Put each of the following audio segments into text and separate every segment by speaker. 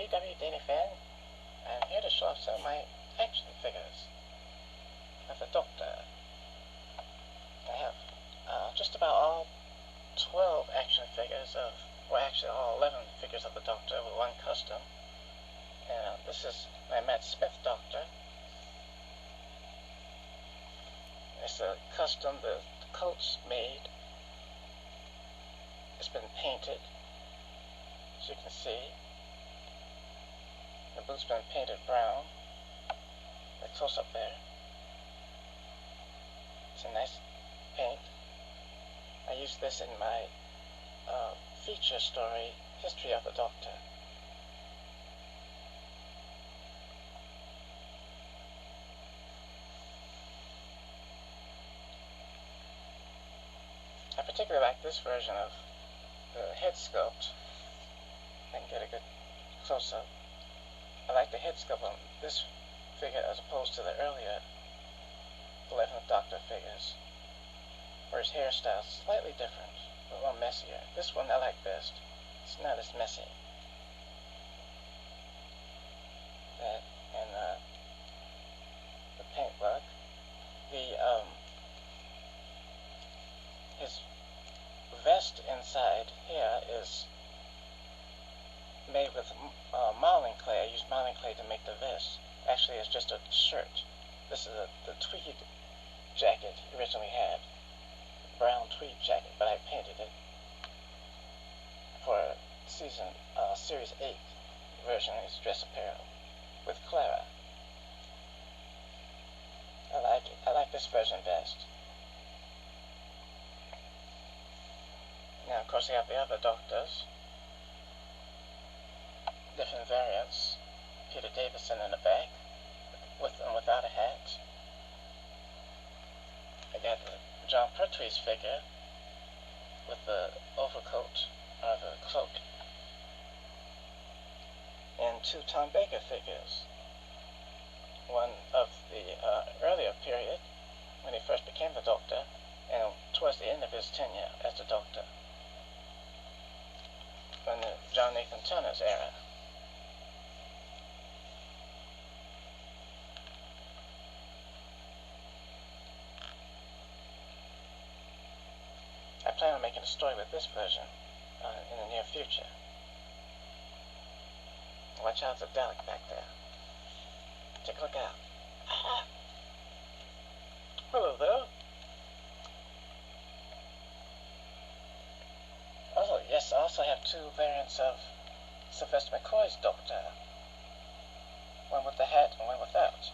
Speaker 1: DW Danny Fan. I'm here to show off some of my action figures of the Doctor. I have just about all 12 action figures of, well actually all 11 figures of the Doctor with one custom. And this is my Matt Smith Doctor. It's a custom, the coat's made. It's been painted, as you can see. The boot's been painted brown. The close up there. It's a nice paint. I used this in my feature story, History of the Doctor. I particularly like this version of the head sculpt. I can get a good close-up. I like the head sculpt on this figure as opposed to the earlier 11th Doctor figures, where his hairstyle is slightly different, a little messier. This one I like best. It's not as messy. That and the paint look. His vest inside here is made with marling clay. I used marling clay to make the vest. Actually, it's just a shirt. This is the tweed jacket he originally had. Brown tweed jacket, but I painted it for Series 8 version of his dress apparel with Clara. I like it. I like this version best. Now, of course, I have the other Doctors. Different variants. Peter Davison in the back, with and without a hat. I got the John Pertwee's figure with the overcoat, or the cloak. And two Tom Baker figures. One of the earlier period, when he first became the Doctor, and towards the end of his tenure as the Doctor, in the John Nathan Turner's era. I plan on making a story with this version in the near future. Watch out, there's a Dalek back there. Take a look out. Ah. Hello there. Oh, yes, I also have two variants of Sylvester McCoy's Doctor. One with the hat and one without.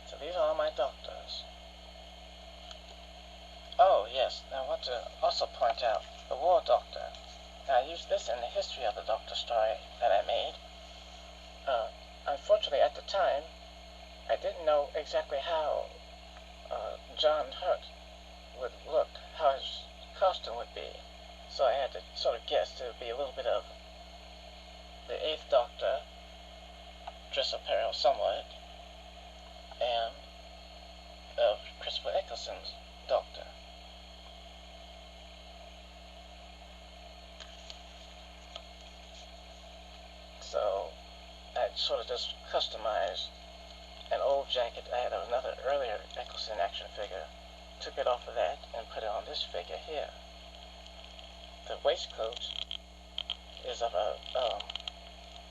Speaker 1: So these are all my Doctors. Oh, yes, I want to also point out the War Doctor. Now, I used this in the History of the Doctor story that I made. Unfortunately, at the time, I didn't know exactly how John Hurt would look, how his costume would be. So I had to sort of guess it would be a little bit of the 8th Doctor, dress apparel somewhat, and of Christopher Eccleston's Doctor. So I sort of just customized an old jacket. I had another earlier Eccleston action figure, took it off of that and put it on this figure here. The waistcoat is of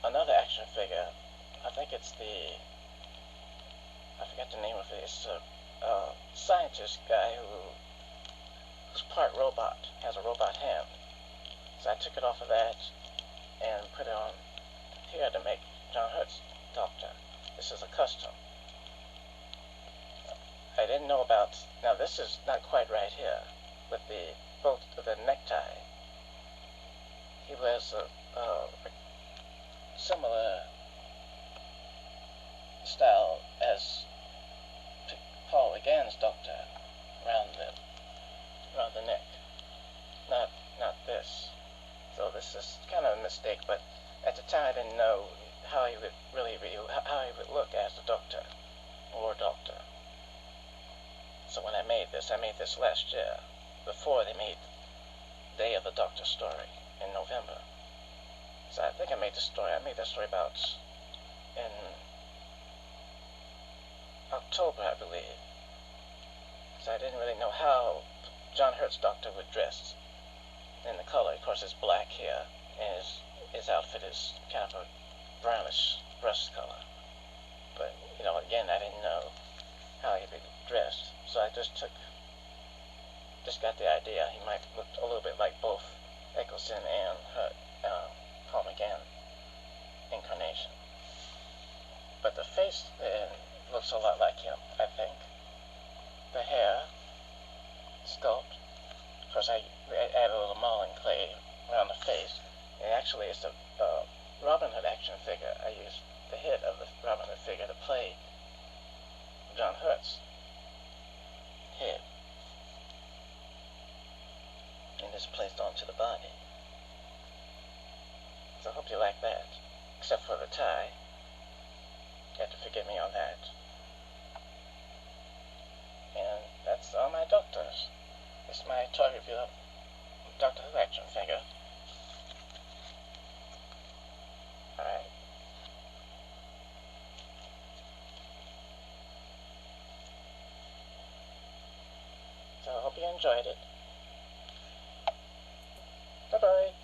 Speaker 1: another action figure. I think it's I forget the name of it. It's a scientist guy who's part robot, has a robot hand. So I took it off of that and put it on here to make John Hurt's Doctor. This is a custom. I didn't know about, now this is not quite right here, with the necktie. He wears a similar style as Paul Wigan's Doctor around the neck. Not this. So this is kind of a mistake, but at the time I didn't know how he would how he would look as the Doctor, War Doctor. So when I made this last year, before they made day of the Doctor story in November. So I think I made that story about in October, I believe. So I didn't really know how John Hurt's Doctor would dress in the color. Of course, it's black here, and his outfit is kind of a brownish rust color. But, again, I didn't know how he'd be dressed. So I just got the idea he might look a little bit like both Eccleston and Hurt, Paul McGann incarnation. But the face looks a lot like him, I think. The hair, sculpt. Of course, I added a little Marlin clay around the face. And actually, it's a Robin Hood action figure. I used the head of the Robin Hood figure to play John Hurt's head. And it's placed onto the body. So I hope you like that. Except for the tie. You have to forgive me on that. And that's all my Doctors. It's my toy review of Doctor Who action figure. Alright. So I hope you enjoyed it. Bye-bye.